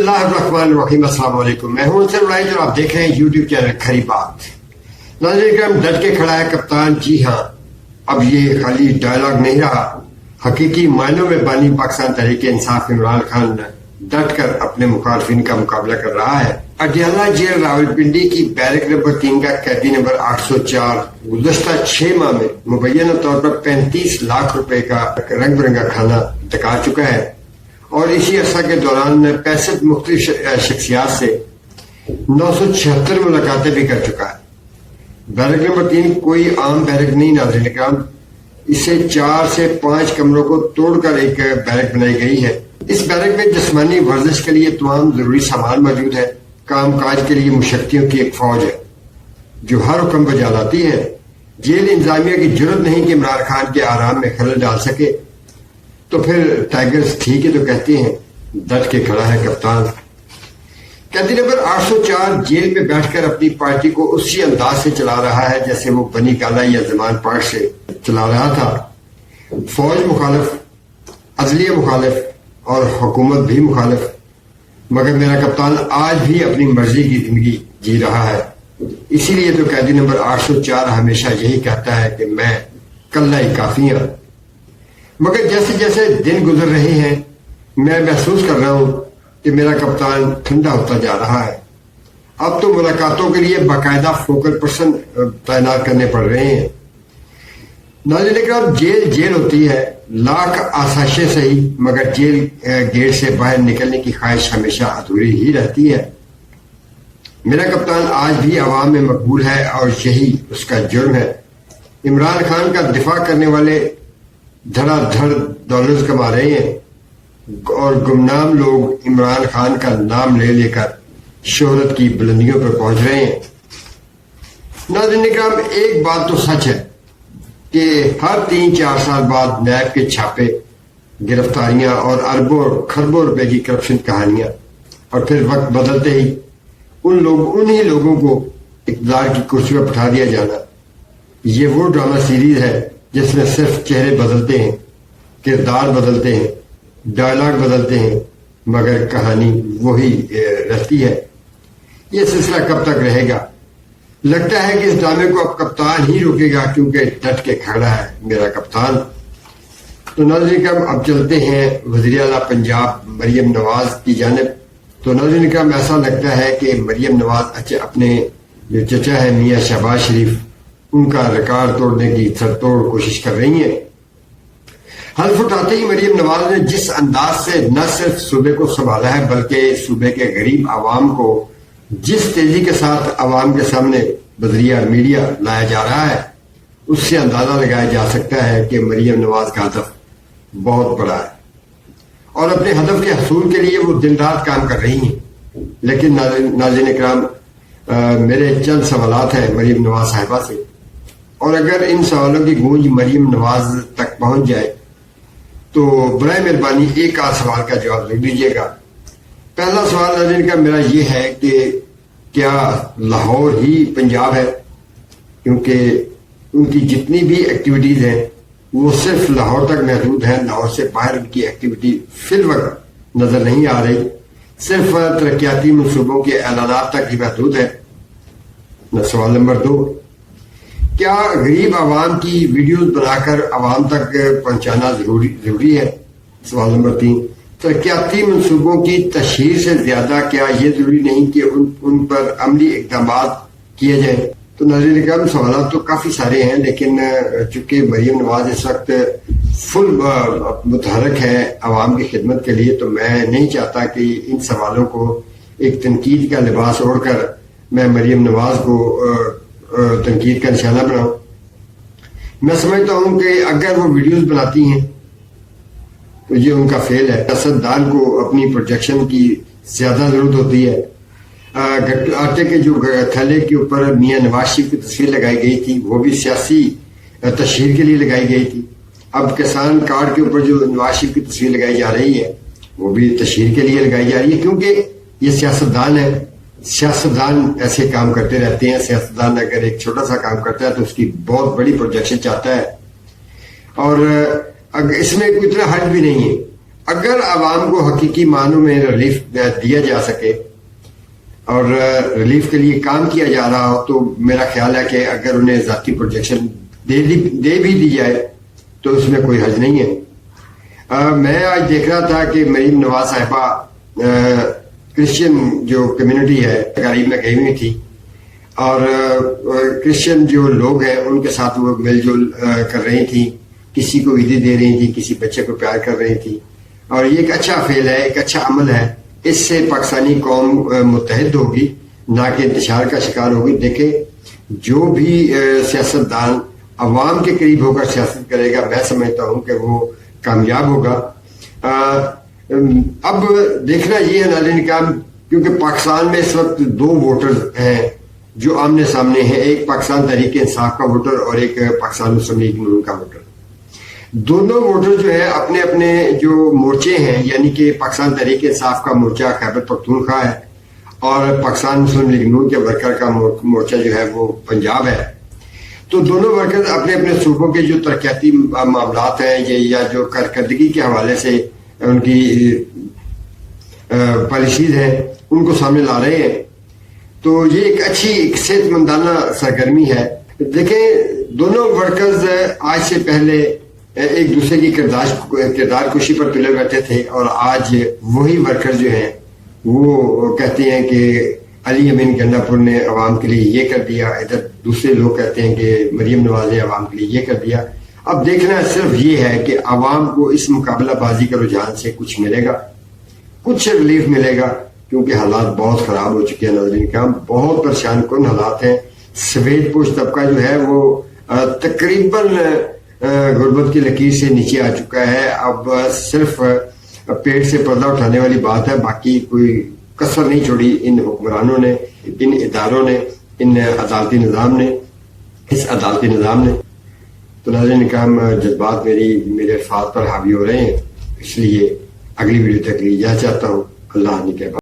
बिस्मिल्लाहिर्रहमानिर्रहीम। अस्सलाम वालेकुम। मैं हूं अंसर उड़ाई और आप देख रहे हैं यूट्यूब चैनल खरी बात। नाज़रीन करम, डट के खड़ा है कप्तान। जी हाँ, अब ये खाली डायलॉग नहीं रहा, हकीकी मायनों में बानी पाकिस्तान तहरीक इंसाफ इमरान खान डट कर अपने मुखालफिन का मुकाबला कर रहा है। अडयाला जेल रावलपिंडी की बैरक नंबर 3 का कैदी नंबर 804 गुज़श्ता 6 माह में मुबैना तौर पर 35 लाख रुपए का रंग बिरंगा खाना डका चुका है और इसी अरसा के दौरान 65 मुख्तलिफ शख्सियात से 976 मुलाकातें भी कर चुका है। बैरक नंबर 3 कोई आम बैरक नहीं नाज़रीन इकराम, इसे 4 से 5 कमरों को तोड़कर एक बैरक बनाई गई है। इस बैरक में जिस्मानी वर्जिश के लिए तमाम जरूरी सामान मौजूद है। काम काज के लिए मुशक्तियों की एक फौज है जो हर हुक्म बजा लाती है। जेल इंतजामिया की जरूरत नहीं कि इमरान खान के आराम में खलल डाल सके, तो फिर टाइगर्स ठीक है तो कहते हैं डट के खड़ा है कप्तान। कैदी नंबर 804 जेल में बैठकर अपनी पार्टी को उसी अंदाज से चला रहा है जैसे वो बनी काला या जमान पार्ट से चला रहा था। फौज मुखालिफ, अदलिया मुखालिफ और हुकूमत भी मुखालिफ, मगर मेरा कप्तान आज भी अपनी मर्जी की जिंदगी जी रहा है। इसीलिए तो कैदी नंबर 804 हमेशा यही कहता है कि मैं कल्ला ही काफी हूं। मगर जैसे जैसे दिन गुजर रहे हैं मैं महसूस कर रहा हूं कि मेरा कप्तान ठंडा होता जा रहा है। अब तो मुलाकातों के लिए बाकायदा फोकल पर्सन तैनात करने पड़ रहे हैं। नाज़रीन, जेल होती है, लाख आसाइशें सही, मगर जेल गेट से बाहर निकलने की ख्वाहिश हमेशा अधूरी ही रहती है। मेरा कप्तान आज भी अवाम में मकबूल है और यही उसका जुर्म है। इमरान खान का दिफा करने वाले धड़ाधड़ डॉलर्स कमा रहे हैं और गुमनाम लोग इमरान खान का नाम ले लेकर शोहरत की बुलंदियों पर पहुंच रहे हैं। नाज़रीन इकराम, एक बात तो सच है कि हर 3-4 साल बाद नैब के छापे, गिरफ्तारियां और अरबों खरबों रुपए की करप्शन कहानियां, और फिर वक्त बदलते ही उन्हीं लोगों को इक़्तिदार की कुर्सी पर बिठा दिया जाना, ये वो ड्रामा सीरीज है जिसमें सिर्फ चेहरे बदलते हैं, किरदार बदलते हैं, डायलॉग बदलते हैं, मगर कहानी वही रहती है। ये सिलसिला कब तक रहेगा? लगता है कि इस ड्रामे को अब कप्तान ही रोकेगा, क्योंकि डट के खड़ा है मेरा कप्तान। तो नाज़रीन इकराम, अब चलते हैं वज़ीर आला पंजाब मरियम नवाज की जानिब। तो नाज़रीन इकराम, ऐसा लगता है कि मरियम नवाज अपने जो चचा है मियाँ शहबाज शरीफ, उनका रिकॉर्ड तोड़ने की सरतोड़ कोशिश कर रही है। हल्फ उठाते ही मरियम नवाज ने जिस अंदाज से न सिर्फ सूबे को संभाला है बल्कि सूबे के गरीब आवाम को जिस तेजी के साथ आवाम के सामने बजरिया मीडिया लाया जा रहा है, उससे अंदाजा लगाया जा सकता है कि मरियम नवाज का हदफ बहुत बड़ा है और अपने हदफ के हसूल के लिए वो दिन रात काम कर रही हैं। लेकिन नाज़रीन इकराम, मेरे चंद सवालात हैं मरियम नवाज साहिबा से, और अगर इन सवालों की गूंज मरियम नवाज तक पहुंच जाए तो बराए मेहरबानी एक आध सवाल का जवाब दे दीजिएगा। पहला सवाल नाज़रीन का मेरा ये है कि क्या लाहौर ही पंजाब है? क्योंकि उनकी जितनी भी एक्टिविटीज हैं वो सिर्फ लाहौर तक महदूद हैं, लाहौर से बाहर उनकी एक्टिविटी फिल वक्त नजर नहीं आ रही, सिर्फ तरक्याती मनसूबों के ऐलानात तक ही महदूद है। सवाल नंबर 2, क्या गरीब आवाम की वीडियोस बनाकर आवाम तक पहुंचाना जरूरी है? सवाल नंबर 3, तरक्याती मनसूबों की तशहीर से ज्यादा क्या ये जरूरी नहीं कि उन पर अमली इकदाम किए जाए? तो नाज़रीन इकराम, सवाल तो काफी सारे हैं, लेकिन चूंकि मरियम नवाज इस वक्त फुल मुतहरक है आवाम की खिदमत के लिए, तो मैं नहीं चाहता कि इन सवालों को एक तनकीद का लिबास ओढ़कर मैं मरियम नवाज को तनकीद का निशाना बनाऊं। मैं समझता हूं कि अगर वो वीडियोस बनाती हैं तो ये उनका फेल है। सियासतदान को अपनी प्रोजेक्शन की ज्यादा जरूरत होती है। आटे के जो थैले के ऊपर मियां नवाज शरीफ की तस्वीर लगाई गई थी वो भी सियासी तशहीर के लिए लगाई गई थी। अब किसान कार्ड के ऊपर जो नवाज शरीफ की तस्वीर लगाई जा रही है वो भी तशहीर के लिए लगाई जा रही है, क्योंकि ये सियासतदान है। सियासतदान ऐसे काम करते रहते हैं। सियासतदान अगर एक छोटा सा काम करता है तो उसकी बहुत बड़ी प्रोजेक्शन चाहता है, और अगर इसमें कोई इतना हर्ज भी नहीं है। اگر عوام کو حقیقی معنوں میں ریلیف دیا جا سکے اور ریلیف کے لیے کام کیا جا رہا ہو تو میرا خیال ہے کہ اگر انہیں ذاتی پروجیکشن دے بھی دی جائے تو اس میں کوئی حرج نہیں ہے۔ میں آج دیکھ رہا تھا کہ مریم نواز صاحبہ کرسچن جو کمیونٹی ہے غریب میں گئی ہوئی تھی اور کرسچن جو لوگ ہیں ان کے ساتھ وہ مل جل کر رہی تھی، کسی کو عیدی دے رہی تھی، کسی بچے کو پیار کر رہی تھی، اور یہ ایک اچھا فعل ہے، ایک اچھا عمل ہے۔ اس سے پاکستانی قوم متحد ہوگی، نہ کہ انتشار کا شکار ہوگی۔ دیکھیں جو بھی سیاستدان عوام کے قریب ہو کر سیاست کرے گا میں سمجھتا ہوں کہ وہ کامیاب ہوگا۔ اب دیکھنا یہ ہے ناظرین کرام، کیونکہ پاکستان میں اس وقت دو ووٹرز ہیں جو آمنے سامنے ہیں، ایک پاکستان تحریک انصاف کا ووٹر اور ایک پاکستان مسلم لیگ نون کا ووٹر۔ دونوں ووٹر جو ہے اپنے اپنے جو مورچے ہیں، یعنی کہ پاکستان تحریک انصاف کا مورچہ خیبر پختونخوا ہے اور پاکستان مسلم لیگ نون کے ورکر کا مورچہ جو ہے وہ پنجاب ہے، تو دونوں ورکر اپنے اپنے صوبوں کے جو ترقیاتی معاملات ہیں یا جو کارکردگی کے حوالے سے ان کی پالیسیز ہیں ان کو سامنے لا رہے ہیں۔ تو یہ ایک اچھی صحت مندانہ سرگرمی ہے۔ دیکھیں دونوں ورکرز آج سے پہلے ایک دوسرے کی کردار کشی پر تلے بیٹھے تھے، اور آج وہی ورکر جو ہیں وہ کہتے ہیں کہ علی امین گنڈا پور نے عوام کے لیے یہ کر دیا، ادھر دوسرے لوگ کہتے ہیں کہ مریم نواز نے عوام کے لیے یہ کر دیا۔ اب دیکھنا صرف یہ ہے کہ عوام کو اس مقابلہ بازی کا رجحان سے کچھ ملے گا، کچھ ریلیف ملے گا، کیونکہ حالات بہت خراب ہو چکے ہیں ناظرین کرام، بہت پریشان کن حالات ہیں۔ سفید پوش طبقہ جو ہے وہ تقریباً غربت کی لکیر سے نیچے آ چکا ہے۔ اب صرف پیٹ سے پردہ اٹھانے والی بات ہے، باقی کوئی کسر نہیں چھوڑی ان حکمرانوں نے، ان اداروں نے، ان عدالتی نظام نے، اس عدالتی نظام نے۔ تو ناظرین کرام جذبات میرے الفاظ پر حاوی ہو رہے ہیں، اس لیے اگلی ویڈیو تک لیے جا چاہتا ہوں۔ اللہ نے